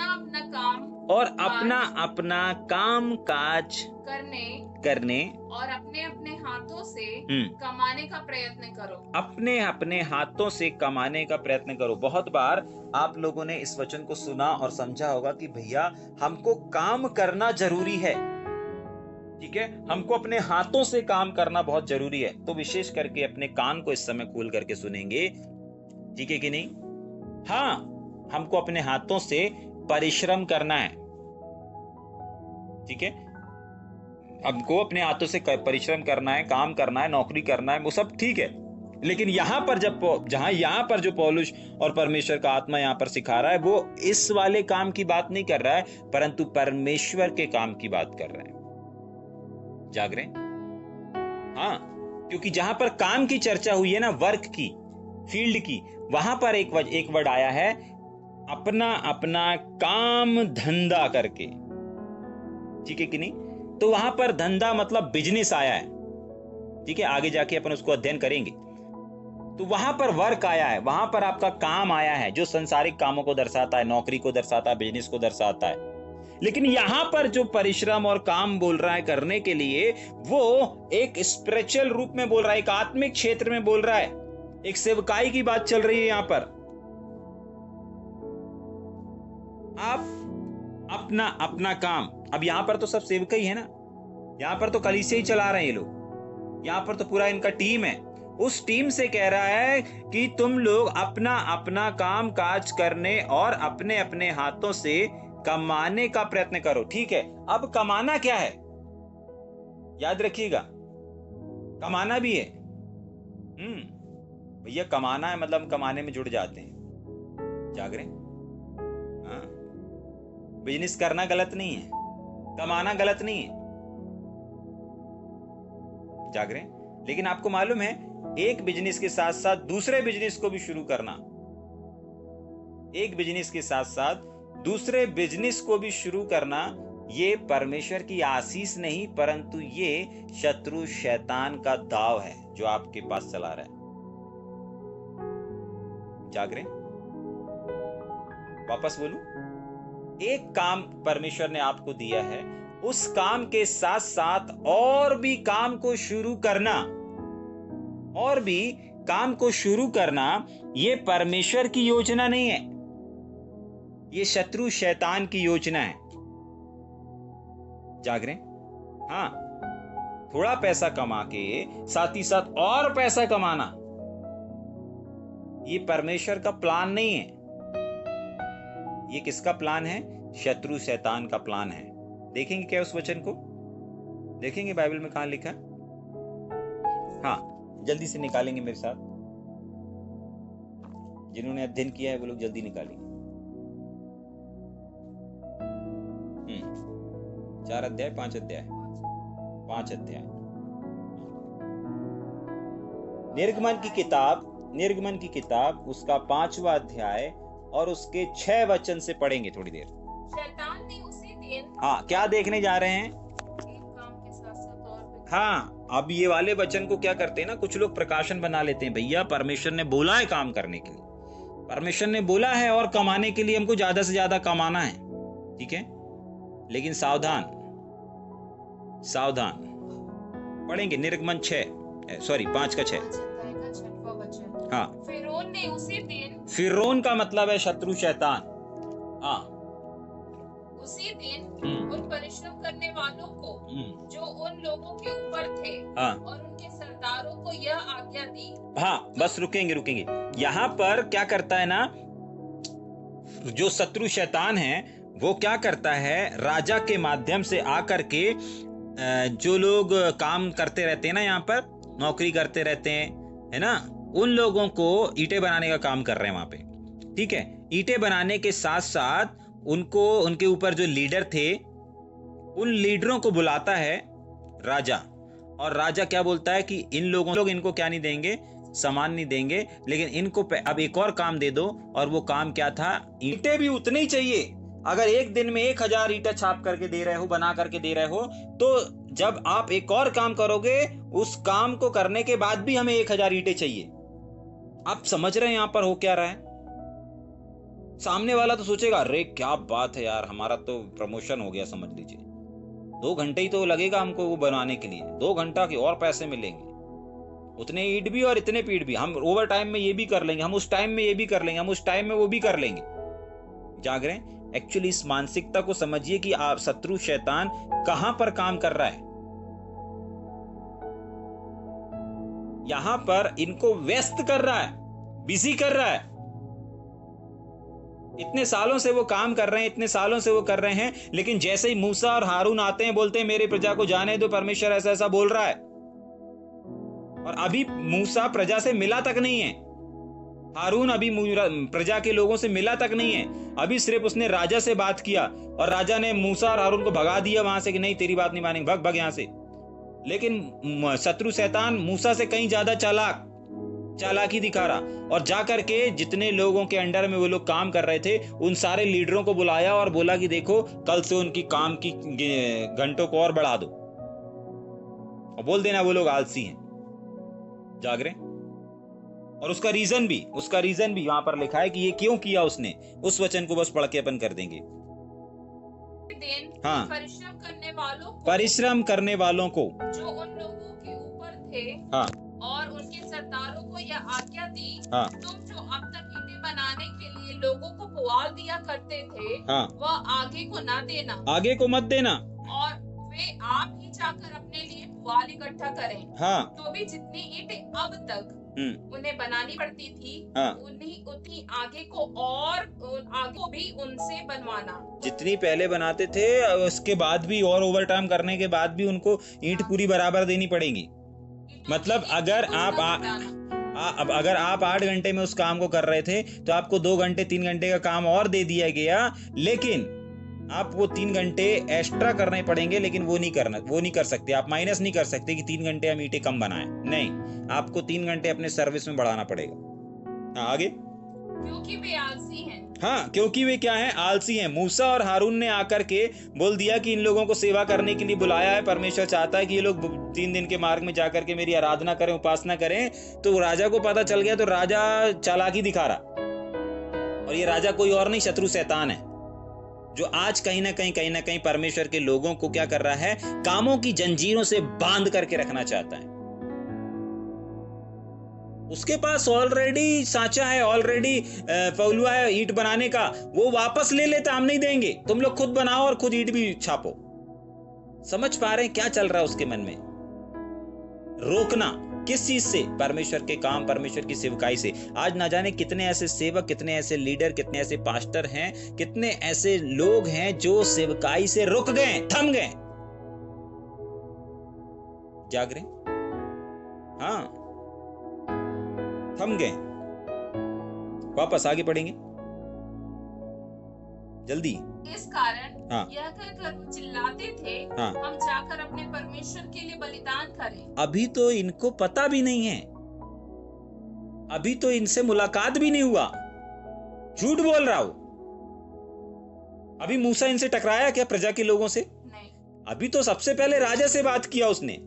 अपना काम और अपना अपना काम काज करने और अपने अपने हाथों से कमाने का प्रयत्न करो। अपने अपने हाथों से कमाने का प्रयत्न करो। बहुत बार आप लोगों ने इस वचन को सुना और समझा होगा कि भैया हमको काम करना जरूरी है, ठीक है, हमको अपने हाथों से काम करना बहुत जरूरी है। तो विशेष करके अपने कान को इस समय खोल करके सुनेंगे, ठीक है कि नहीं? हाँ, हमको अपने हाथों से परिश्रम करना है, ठीक है, हमको अपने हाथों से परिश्रम करना है, काम करना है, नौकरी करना है, वो सब ठीक है। लेकिन यहां पर यहां पर जो पौलुस और परमेश्वर का आत्मा यहां पर सिखा रहा है, वो इस वाले काम की बात नहीं कर रहा है, परंतु परमेश्वर के काम की बात कर रहा है। जाग रहे? हाँ, क्योंकि जहां पर काम की चर्चा हुई है ना, वर्क की, फील्ड की, वहां पर एक वर्ड आया है, अपना अपना काम धंधा करके, ठीक है कि नहीं? तो वहां पर धंधा मतलब बिजनेस आया है, ठीक है, आगे जाके अपन उसको अध्ययन करेंगे। तो वहां पर वर्क आया है, वहां पर आपका काम आया है, जो संसारिक कामों को दर्शाता है, नौकरी को दर्शाता है, बिजनेस को दर्शाता है। लेकिन यहां पर जो परिश्रम और काम बोल रहा है करने के लिए, वो एक स्पिरिचुअल रूप में बोल रहा है, एक आत्मिक क्षेत्र में बोल रहा है, एक सेवकाई की बात चल रही है यहां पर। आप अपना अपना काम, अब यहां पर तो सब सेवक ही है ना, यहां पर तो कलीसिया ही चला रहे हैं ये लोग, यहां पर तो पूरा इनका टीम है। उस टीम से कह रहा है कि तुम लोग अपना अपना काम काज करने और अपने अपने हाथों से कमाने का प्रयत्न करो, ठीक है। अब कमाना क्या है, याद रखिएगा, कमाना भी है। भैया कमाना है मतलब हम कमाने में जुड़ जाते हैं। जाग रहे? हाँ, बिजनेस करना गलत नहीं है, कमाना गलत नहीं है। जाग रहे? लेकिन आपको मालूम है, एक बिजनेस के साथ साथ दूसरे बिजनेस को भी शुरू करना, एक बिजनेस के साथ साथ दूसरे बिजनेस को भी शुरू करना, ये परमेश्वर की आशीष नहीं, परंतु ये शत्रु शैतान का दाव है जो आपके पास चला रहा है। जाग रहे? वापस बोलूं, एक काम परमेश्वर ने आपको दिया है, उस काम के साथ साथ और भी काम को शुरू करना, और भी काम को शुरू करना, ये परमेश्वर की योजना नहीं है, ये शत्रु शैतान की योजना है। जाग रहे? हाँ, थोड़ा पैसा कमा के साथ ही साथ और पैसा कमाना, ये परमेश्वर का प्लान नहीं है। ये किसका प्लान है? शत्रु शैतान का प्लान है। देखेंगे क्या उस वचन को? देखेंगे बाइबल में कहां लिखा है? हाँ, जल्दी से निकालेंगे मेरे साथ, जिन्होंने अध्ययन किया है वो लोग जल्दी निकालेंगे। 4 अध्याय 5 अध्याय 5 अध्याय निर्गमन की किताब उसका 5वां अध्याय और उसके 6 वचन से पढ़ेंगे थोड़ी देर। शैतान ने उसी दिन, हाँ, क्या देखने जा रहे हैं? एक काम के साथ साथ और भी। हाँ, अब ये वाले वचन को क्या करते हैं ना, कुछ लोग प्रकाशन बना लेते हैं, भैया परमेश्वर ने बोला है काम करने के लिए, परमेश्वर ने बोला है और कमाने के लिए हमको ज्यादा से ज्यादा कमाना है, ठीक है। लेकिन सावधान सावधान, पढ़ेंगे निर्गमन 5 का 6। हाँ, फिरौन ने उसी दिन, फिरौन का मतलब है शत्रु शैतान। हाँ, उसी दिन उन परिश्रम करने वालों को जो उन लोगों के ऊपर थे, हाँ, और उनके सरदारों को यह आज्ञा दी। हाँ, बस रुकेंगे। यहाँ पर क्या करता है ना, जो शत्रु शैतान है वो क्या करता है, राजा के माध्यम से आकर के जो लोग काम करते रहते हैं ना, यहाँ पर नौकरी करते रहते हैं, है ना, उन लोगों को ईंटें बनाने का काम कर रहे हैं वहां पे, ठीक है। ईंटें बनाने के साथ साथ उनको, उनके ऊपर जो लीडर थे, उन लीडरों को बुलाता है राजा, और राजा क्या बोलता है कि इन लोग इनको क्या नहीं देंगे, सामान नहीं देंगे, लेकिन इनको अब एक और काम दे दो। और वो काम क्या था? ईंटें भी उतनी ही चाहिए। अगर एक दिन में 1000 ईंटें छाप करके दे रहे हो, बना करके दे रहे हो, तो जब आप एक और काम करोगे, उस काम को करने के बाद भी हमें 1000 ईंटें चाहिए। आप समझ रहे हैं यहां पर हो क्या रहा है? सामने वाला तो सोचेगा अरे क्या बात है यार, हमारा तो प्रमोशन हो गया समझ लीजिए। 2 घंटे ही तो लगेगा हमको वो बनाने के लिए, 2 घंटा के और पैसे मिलेंगे, उतने ईंट भी और इतने पीठ भी, हम ओवर टाइम में ये भी कर लेंगे, हम उस टाइम में ये भी कर लेंगे, हम उस टाइम में वो भी कर लेंगे। जाग रहे हैं? एक्चुअली इस मानसिकता को समझिए कि आप शत्रु शैतान कहां पर काम कर रहा है। यहां पर इनको व्यस्त कर रहा है, बिजी कर रहा है। इतने सालों से वो काम कर रहे हैं, इतने सालों से वो कर रहे हैं, लेकिन जैसे ही मूसा और हारून आते हैं, बोलते हैं मेरे प्रजा को जाने दो, परमेश्वर ऐसा ऐसा बोल रहा है, और अभी मूसा प्रजा से मिला तक नहीं है, हारून अभी प्रजा के लोगों से मिला तक नहीं है, अभी सिर्फ उसने राजा से बात किया और राजा ने मूसा और हारून को भगा दिया वहां से कि नहीं तेरी बात नहीं मानेंगे, भग भग यहां से। लेकिन शत्रु शैतान मूसा से कहीं ज्यादा चालाकी दिखा रहा, और जाकर के जितने लोगों के अंडर में वो लोग काम कर रहे थे उन सारे लीडरों को बुलाया और बोला कि देखो कल से उनकी काम की घंटों को और बढ़ा दो और बोल देना वो लोग आलसी हैं। जाग रहे? और उसका रीजन भी वहां पर लिखा है कि ये क्यों किया उसने। उस वचन को बस पढ़ के अपन कर देंगे। हाँ, परिश्रम करने वालों को जो उन लोगों के ऊपर थे, हाँ, और उनके सरदारों को यह आज्ञा दी, हाँ, तुम जो अब तक ईंटें बनाने के लिए लोगों को पुआल दिया करते थे, हाँ, वह आगे को न देना, आगे को मत देना, और वे आप ही जाकर अपने लिए पुआल इकट्ठा करें। हाँ, तो भी जितनी ईंटें अब तक उन्हें बनानी पड़ती थी, हाँ, उतनी आगे को और आगे को भी उनसे बनवाना। जितनी पहले बनाते थे उसके बाद भी और ओवर टाइम करने के बाद भी उनको ईंट पूरी बराबर देनी पड़ेगी। मतलब अगर आप 8 घंटे में उस काम को कर रहे थे तो आपको 2 घंटे 3 घंटे का काम और दे दिया गया, लेकिन आप वो 3 घंटे एक्स्ट्रा करने पड़ेंगे, लेकिन वो नहीं कर सकते, आप माइनस नहीं कर सकते कि 3 घंटे हम ईंटें कम बनाएं, नहीं, आपको 3 घंटे अपने सर्विस में बढ़ाना पड़ेगा। हाँ, आगे। क्योंकि वे आलसी हैं। हाँ, क्योंकि वे क्या हैं? आलसी हैं। मूसा और हारून ने आकर के बोल दिया कि इन लोगों को सेवा करने के लिए बुलाया है, परमेश्वर चाहता है कि ये लोग 3 दिन के मार्ग में जाकर के मेरी आराधना करें, उपासना करें। तो राजा को पता चल गया, तो राजा चालाकी दिखा रहा, और ये राजा कोई और नहीं, शत्रु शैतान है, जो आज कहीं ना कहीं परमेश्वर के लोगों को क्या कर रहा है? कामों की जंजीरों से बांध करके रखना चाहता है। उसके पास ऑलरेडी सांचा है, ऑलरेडी पौलुआ है ईंट बनाने का, वो वापस ले लेता, हम नहीं देंगे, तुम लोग खुद बनाओ और खुद ईंट भी छापो। समझ पा रहे हैं क्या चल रहा है उसके मन में? रोकना किस चीज से? परमेश्वर के काम, परमेश्वर की सेवकाई से। आज ना जाने कितने ऐसे सेवक, कितने ऐसे लीडर, कितने ऐसे पास्टर हैं, कितने ऐसे लोग हैं जो सेवकाई से रुक गए, थम गए। जाग रहे? हाँ, थम गए। वापस आगे पढ़ेंगे जल्दी। इस कारण हाँ, यह कहकर वो चिल्लाते थे, हाँ, हम जाकर अपने परमेश्वर के लिए बलिदान करें। अभी तो इनको पता भी नहीं है, अभी तो इनसे मुलाकात भी नहीं हुआ, झूठ बोल रहा हो। अभी मूसा इनसे टकराया क्या प्रजा के लोगों से? नहीं। अभी तो सबसे पहले राजा से बात किया उसने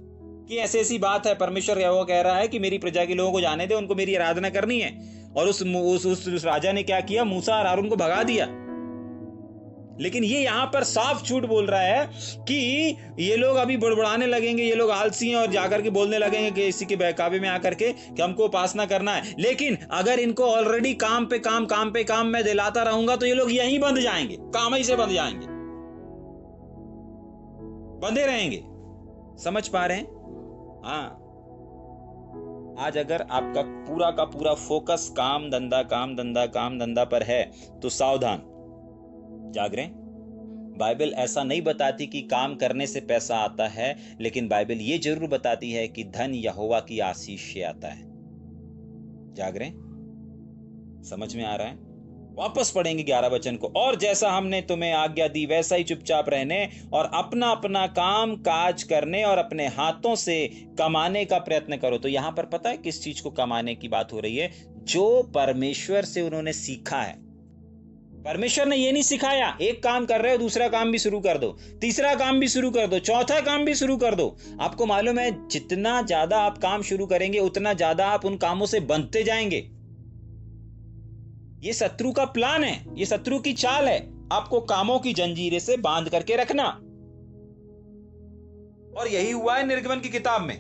कि ऐसी ऐसी बात है, परमेश्वर वो कह रहा है कि मेरी प्रजा के लोगों को जाने दे, उनको मेरी आराधना करनी है। और उस राजा ने क्या किया? मूसा और हारून को भगा दिया। लेकिन ये यहां पर साफ झूठ बोल रहा है कि ये लोग अभी बुड़बुड़ाने लगेंगे, ये लोग आलसी हैं, और जाकर के बोलने लगेंगे कि इसी के बहकावे में आकर के कि हमको उपासना करना है। लेकिन अगर इनको ऑलरेडी काम पे काम मैं दिलाता रहूंगा तो ये लोग यहीं बंध जाएंगे, काम ही से बंध जाएंगे, बंधे रहेंगे। समझ पा रहे हैं? हाँ, आज अगर आपका पूरा का पूरा फोकस काम धंधा पर है तो सावधान। जाग रहे? बाइबल ऐसा नहीं बताती कि काम करने से पैसा आता है, लेकिन बाइबल ये जरूर बताती है कि धन यहोवा की आशीष से आता है। जाग रहे? समझ में आ रहा है? वापस पढ़ेंगे 11 वचन को। और जैसा हमने तुम्हें आज्ञा दी वैसा ही चुपचाप रहने और अपना अपना काम काज करने और अपने हाथों से कमाने का प्रयत्न करो। तो यहां पर पता है किस चीज को कमाने की बात हो रही है? जो परमेश्वर से उन्होंने सीखा है। परमेश्वर ने ये नहीं सिखाया एक काम कर रहे हो दूसरा काम भी शुरू कर दो, तीसरा काम भी शुरू कर दो, चौथा काम भी शुरू कर दो। आपको मालूम है जितना ज्यादा आप काम शुरू करेंगे उतना ज्यादा आप उन कामों से बंधते जाएंगे। ये शत्रु का प्लान है, ये शत्रु की चाल है, आपको कामों की जंजीरें से बांध करके रखना। और यही हुआ है निर्गमन की किताब में।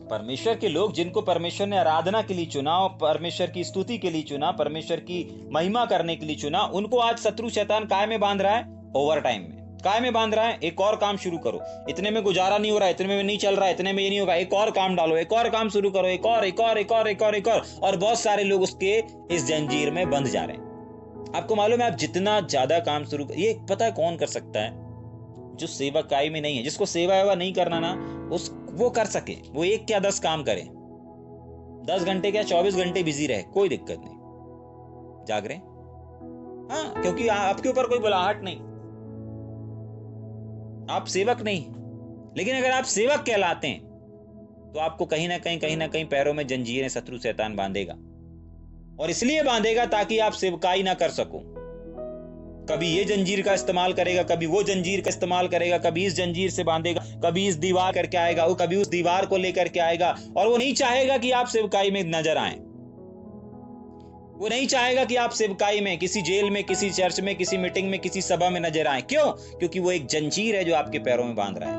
परमेश्वर के लोग जिनको परमेश्वर ने आराधना के लिए चुना और परमेश्वर की स्तुति के लिए चुना, परमेश्वर की महिमा करने के लिए चुना, उनको आज शत्रु शैतान काय में बांध रहा है? ओवर टाइम में। काय में बांध रहा है? एक और काम शुरू करो, इतने में गुजारा नहीं हो रहा है, इतने में नहीं चल रहा है, इतने में ये नहीं होगा, एक और काम डालो, एक और काम शुरू करो, एक और, और बहुत सारे लोग उसके इस जंजीर में बंध जा रहे हैं। आपको मालूम है, आप जितना ज्यादा काम शुरू ये पता है कौन कर सकता है? जो सेवकाई में नहीं है, जिसको सेवा नहीं करना ना, वो कर सके, वो 1 या 10 काम करे, 10 घंटे क्या 24 घंटे बिजी रहे, कोई दिक्कत नहीं, जाग रहे। हाँ, क्योंकि आपके ऊपर कोई बुलाहट नहीं, आप सेवक नहीं। लेकिन अगर आप सेवक कहलाते हैं तो आपको कहीं ना कहीं पैरों में जंजीरें शत्रु शैतान बांधेगा, और इसलिए बांधेगा ताकि आप सेवकाई ना कर सको। कभी ये जंजीर का इस्तेमाल करेगा, कभी वो जंजीर का इस्तेमाल करेगा, कभी इस जंजीर से बांधेगा, कभी इस दीवार करके आएगा, वो कभी उस दीवार को लेकर के आएगा। और वो नहीं चाहेगा कि आप सेवकाई में नजर आए, वो नहीं चाहेगा कि आप सेवकाई में, किसी जेल में, किसी चर्च में, किसी मीटिंग में, किसी सभा में नजर आए। क्यों? क्योंकि वो एक जंजीर है जो आपके पैरों में बांध रहा है।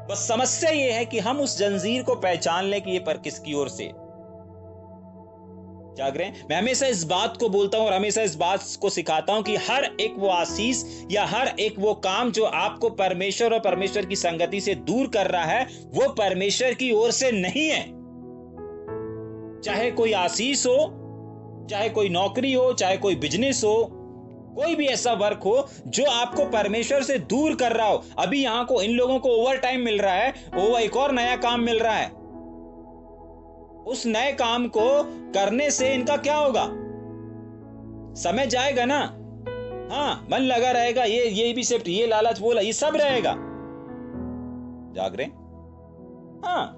बस समस्या ये है कि हम उस जंजीर को पहचान लें कि ये पर किसकी ओर से। जाग रहे हैं? मैं हमेशा इस बात को बोलता हूं और हमेशा इस बात को सिखाता हूं कि हर एक वो आशीष या हर एक वो काम जो आपको परमेश्वर और परमेश्वर की संगति से दूर कर रहा है, वो परमेश्वर की ओर से नहीं है। चाहे कोई आशीष हो, चाहे कोई नौकरी हो, चाहे कोई बिजनेस हो, कोई भी ऐसा वर्क हो जो आपको परमेश्वर से दूर कर रहा हो। अभी यहां को इन लोगों को ओवर टाइम मिल रहा है, वो एक और नया काम मिल रहा है, उस नए काम को करने से इनका क्या होगा? समय जाएगा ना। हाँ, मन लगा रहेगा, ये भी शिफ्ट, ये लालच, बोला, ये सब रहेगा। जाग रहे? हाँ,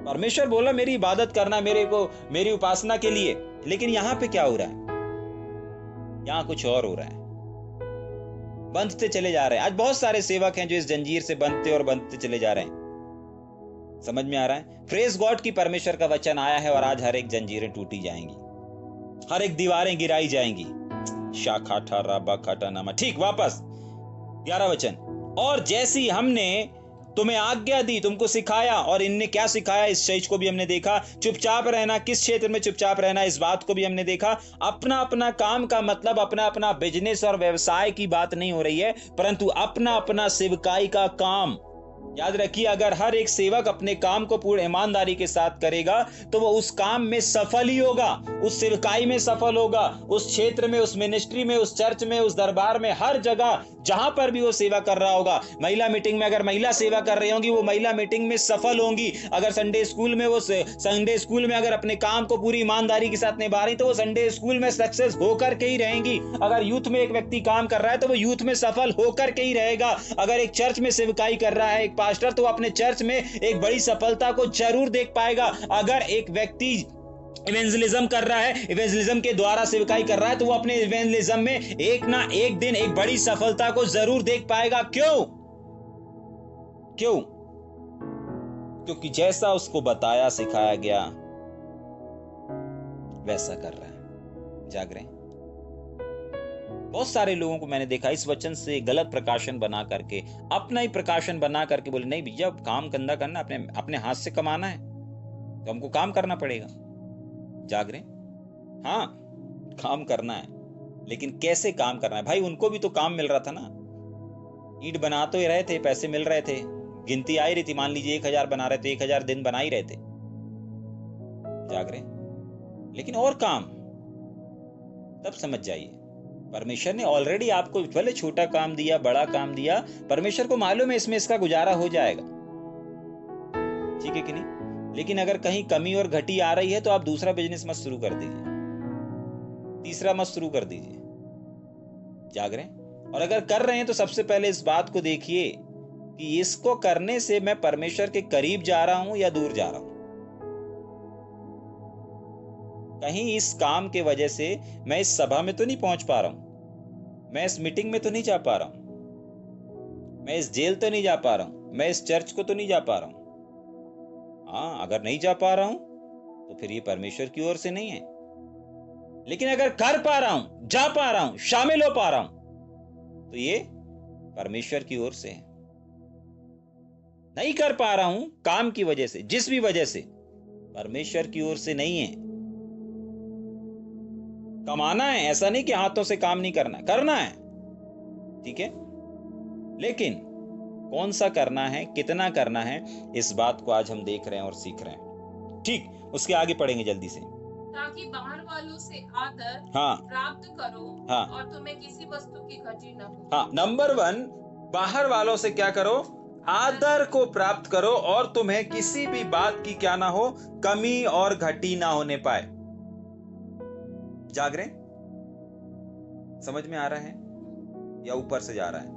परमेश्वर बोला मेरी इबादत करना, मेरी उपासना के लिए। लेकिन यहां पे क्या हो रहा है? यहां कुछ और हो रहा है, बंधते चले जा रहे हैं। आज बहुत सारे सेवक हैं जो इस जंजीर से बंधते चले जा रहे हैं। समझ में आ रहा है? प्रेज गॉड की परमेश्वर का वचन आया है और आज हर एक जंजीरें टूटी जाएंगी, हर एक दीवारें गिराई जाएंगी। शाखाठा राबा खाटा नामा। ठीक, वापस 11 वचन। और जैसी हमने तुम्हें आज्ञा दी, तुमको सिखाया, और इनने क्या सिखाया इस चीज को भी हमने देखा। चुपचाप रहना, किस क्षेत्र में चुपचाप रहना, इस बात को भी हमने देखा। अपना अपना काम का मतलब अपना अपना बिजनेस और व्यवसाय की बात नहीं हो रही है, परंतु अपना अपना सेवकाई का काम। याद रखिए, अगर हर एक सेवक अपने काम को पूर्ण ईमानदारी के साथ करेगा तो वो उस काम में सफल ही होगा, उस सेवकाई में सफल होगा, उस क्षेत्र में, उस मिनिस्ट्री में, उस चर्च में, उस दरबार में, हर जगह जहां पर भी वो सेवा कर रहा होगा। महिला मीटिंग में अगर महिला सेवा कर रही होंगी, वो महिला मीटिंग में सफल होंगी। अगर संडे स्कूल में, वो संडे स्कूल में अगर अपने काम को पूरी ईमानदारी के साथ निभा रही तो वो संडे स्कूल में सक्सेस होकर के ही रहेंगी। अगर यूथ में एक व्यक्ति काम कर रहा है तो वो यूथ में सफल होकर के ही रहेगा। अगर एक चर्च में सेवकाई कर रहा है एक पास्टर, तो अपने चर्च में एक बड़ी सफलता को जरूर देख पाएगा। अगर एक व्यक्ति इवेंजलिज्म कर रहा है, इवेंजलिज्म के द्वारा सेवकाई कर रहा है, तो वो अपने इवेंजलिज्म में एक ना एक दिन एक बड़ी सफलता को जरूर देख पाएगा। क्यों? क्योंकि जैसा उसको बताया, सिखाया गया, वैसा कर रहा है। जाग रहे हैं? बहुत सारे लोगों को मैंने देखा इस वचन से गलत प्रकाशन बना करके, अपना ही प्रकाशन बना करके बोले नहीं भैया, काम धंधा करना, अपने हाथ से कमाना है तो हमको काम करना पड़ेगा। जाग रहे? हाँ, काम करना है, लेकिन कैसे काम करना है? भाई उनको भी तो काम मिल रहा था ना, ईंट बना तो ही रहे थे, पैसे मिल रहे थे, गिनती आई रही थी। मान लीजिए 1000 बना रहे थे, 1000 दिन बना ही रहे थे। जाग रहे? लेकिन और काम, तब समझ जाइए परमेश्वर ने ऑलरेडी आपको भले छोटा काम दिया, बड़ा काम दिया, परमेश्वर को मालूम है इसमें इसका गुजारा हो जाएगा। ठीक है कि नहीं? लेकिन अगर कहीं कमी और घटी आ रही है तो आप दूसरा बिजनेस मत शुरू कर दीजिए, तीसरा मत शुरू कर दीजिए। जाग रहे हैं? और अगर कर रहे हैं तो सबसे पहले इस बात को देखिए कि इसको करने से मैं परमेश्वर के करीब जा रहा हूं या दूर जा रहा हूं। कहीं इस काम के वजह से मैं इस सभा में तो नहीं पहुंच पा रहा हूं, मैं इस मीटिंग में तो नहीं जा पा रहा हूं, मैं इस जेल तो नहीं जा पा रहा हूं, मैं इस चर्च को तो नहीं जा पा रहा हूं। हाँ, अगर नहीं जा पा रहा हूं तो फिर ये परमेश्वर की ओर से नहीं है। लेकिन अगर कर पा रहा हूं, जा पा रहा हूं, शामिल हो पा रहा हूं, तो ये परमेश्वर की ओर से है। नहीं कर पा रहा हूं काम की वजह से, जिस भी वजह से, परमेश्वर की ओर से नहीं है। कमाना है, ऐसा नहीं कि हाथों से काम नहीं करना, करना है, ठीक है, लेकिन कौन सा करना है, कितना करना है, इस बात को आज हम देख रहे हैं और सीख रहे हैं। ठीक, उसके आगे पढ़ेंगे जल्दी से। ताकि बाहर वालों से आदर हाँ प्राप्त करो हाँ और तुम्हें किसी वस्तु की घटी न हो। हाँ, नंबर 1, बाहर वालों से क्या करो, आदर को प्राप्त करो और तुम्हें किसी भी बात की क्या ना हो, कमी और घटी ना होने पाए। जाग रहे, समझ में आ रहा है या ऊपर से जा रहा है?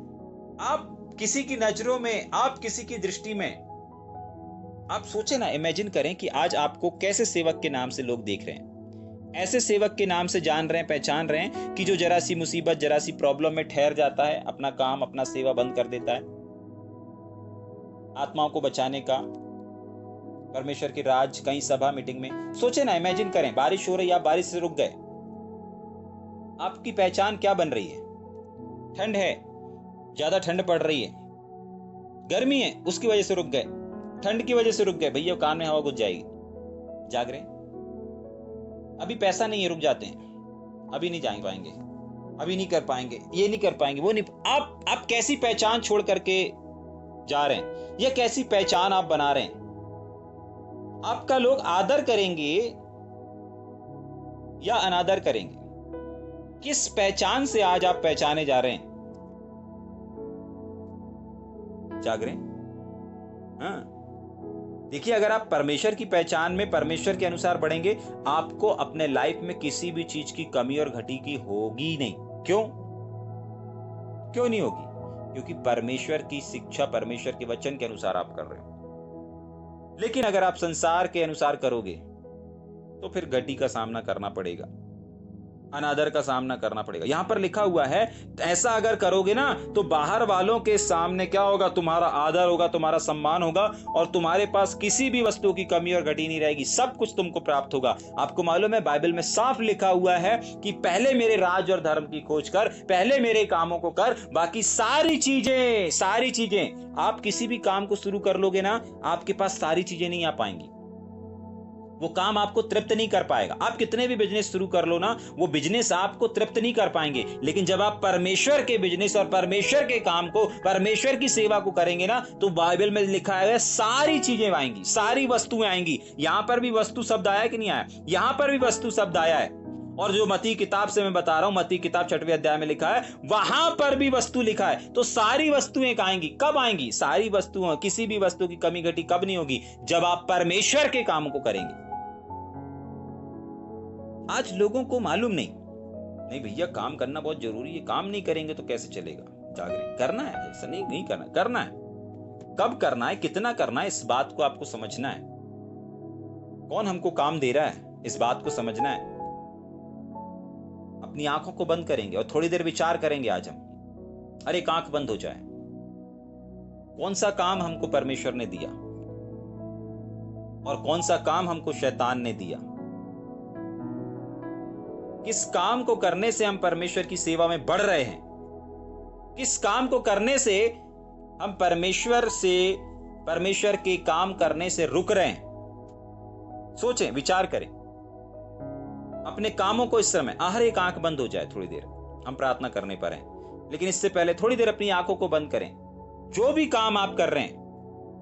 आप किसी की नजरों में, आप किसी की दृष्टि में, आप सोचे ना, इमेजिन करें कि आज आपको कैसे सेवक के नाम से लोग देख रहे हैं। ऐसे सेवक के नाम से जान रहे हैं, पहचान रहे हैं कि जो जरा सी मुसीबत, जरा सी प्रॉब्लम में ठहर जाता है, अपना काम, अपना सेवा बंद कर देता है, आत्माओं को बचाने का, परमेश्वर के राज, कहीं सभा मीटिंग में। सोचे ना, इमेजिन करें, बारिश हो रही है, आप बारिश से रुक गए, आपकी पहचान क्या बन रही है? ठंड है, ज्यादा ठंड पड़ रही है, गर्मी है, उसकी वजह से रुक गए, ठंड की वजह से रुक गए, भैया कान में हवा घुस जाएगी। जाग रहे, अभी पैसा नहीं है, रुक जाते हैं, अभी नहीं जा पाएंगे, अभी नहीं कर पाएंगे, ये नहीं कर पाएंगे, वो नहीं। आप कैसी पहचान छोड़ करके जा रहे हैं? ये कैसी पहचान आप बना रहे हैं? आपका लोग आदर करेंगे या अनादर करेंगे? किस पहचान से आज आप पहचाने जा रहे हैं? जाग रहे, हाँ, देखिए, अगर आप परमेश्वर की पहचान में, परमेश्वर के अनुसार बढ़ेंगे, आपको अपने लाइफ में किसी भी चीज की कमी और घटी की होगी नहीं। क्यों नहीं होगी? क्योंकि परमेश्वर की शिक्षा, परमेश्वर के वचन के अनुसार आप कर रहे हो। लेकिन अगर आप संसार के अनुसार करोगे तो फिर घटी का सामना करना पड़ेगा, अनादर का सामना करना पड़ेगा। यहां पर लिखा हुआ है, ऐसा अगर करोगे ना तो बाहर वालों के सामने क्या होगा? तुम्हारा आदर होगा, तुम्हारा सम्मान होगा और तुम्हारे पास किसी भी वस्तु की कमी और घटी नहीं रहेगी, सब कुछ तुमको प्राप्त होगा। आपको मालूम है, बाइबल में साफ लिखा हुआ है कि पहले मेरे राज और धर्म की खोज कर, पहले मेरे कामों को कर, बाकी सारी चीजें आप किसी भी काम को शुरू कर लोगे ना, आपके पास सारी चीजें नहीं आ पाएंगी, वो काम आपको तृप्त नहीं कर पाएगा। आप कितने भी बिजनेस शुरू कर लो ना, वो बिजनेस आपको तृप्त नहीं कर पाएंगे। लेकिन जब आप परमेश्वर के बिजनेस और परमेश्वर के काम को, परमेश्वर की सेवा को करेंगे ना, तो बाइबल में लिखा है सारी चीजें आएंगी, सारी वस्तुएं आएंगी। यहां पर भी वस्तु शब्द आया कि नहीं आया? यहां पर भी वस्तु शब्द आया है। और जो मत्ती किताब से मैं बता रहा हूं, मत्ती किताब 6वें अध्याय में लिखा है, वहां पर भी वस्तु लिखा है। तो सारी वस्तुएं आएंगी। कब आएंगी? सारी वस्तुएं, किसी भी वस्तु की कमी घटी कब नहीं होगी? जब आप परमेश्वर के काम को करेंगे। आज लोगों को मालूम नहीं भैया, काम करना बहुत जरूरी है, काम नहीं करेंगे तो कैसे चलेगा? जागरण करना है, ऐसा नहीं करना, करना है। कब करना है, कितना करना है, इस बात को आपको समझना है। कौन हमको काम दे रहा है, इस बात को समझना है। अपनी आंखों को बंद करेंगे और थोड़ी देर विचार करेंगे आज हम। अरे एक आंख बंद हो जाए, कौन सा काम हमको परमेश्वर ने दिया और कौन सा काम हमको शैतान ने दिया? किस काम को करने से हम परमेश्वर की सेवा में बढ़ रहे हैं? किस काम को करने से हम परमेश्वर के काम करने से रुक रहे हैं? सोचें, विचार करें अपने कामों को। इस समय हर एक आंख बंद हो जाए, थोड़ी देर हम प्रार्थना करने पर हैं, लेकिन इससे पहले थोड़ी देर अपनी आंखों को बंद करें। जो भी काम आप कर रहे हैं,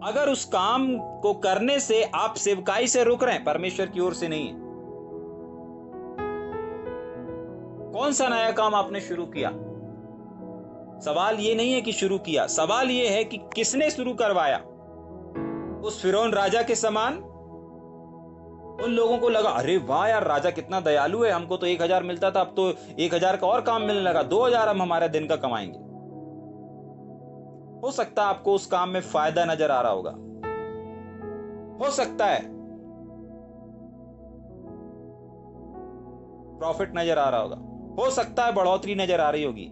अगर उस काम को करने से आप सेवकाई से रुक रहे हैं, परमेश्वर की ओर से नहीं है। कौन सा नया काम आपने शुरू किया? सवाल ये नहीं है कि शुरू किया, सवाल ये है कि किसने शुरू करवाया। उस फिरौन राजा के समान उन लोगों को लगा, अरे वाह यार, राजा कितना दयालु है, हमको तो 1000 मिलता था, अब तो 1000 का और काम मिलने लगा, 2000 हम हमारे दिन का कमाएंगे। हो सकता है आपको उस काम में फायदा नजर आ रहा होगा, हो सकता है प्रॉफिट नजर आ रहा होगा, हो सकता है बढ़ोतरी नजर आ रही होगी,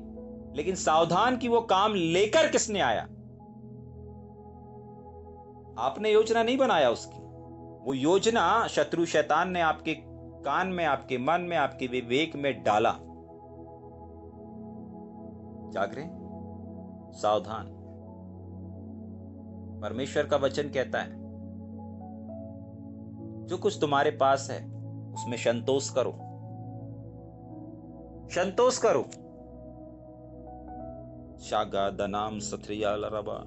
लेकिन सावधान कि वो काम लेकर किसने आया? आपने योजना नहीं बनाया उसकी, वो योजना शत्रु शैतान ने आपके कान में, आपके मन में, आपके विवेक में डाला। जागरे, सावधान। परमेश्वर का वचन कहता है जो कुछ तुम्हारे पास है उसमें संतोष करो, संतोष करो। शागा दनाम सत्रिया लरबा।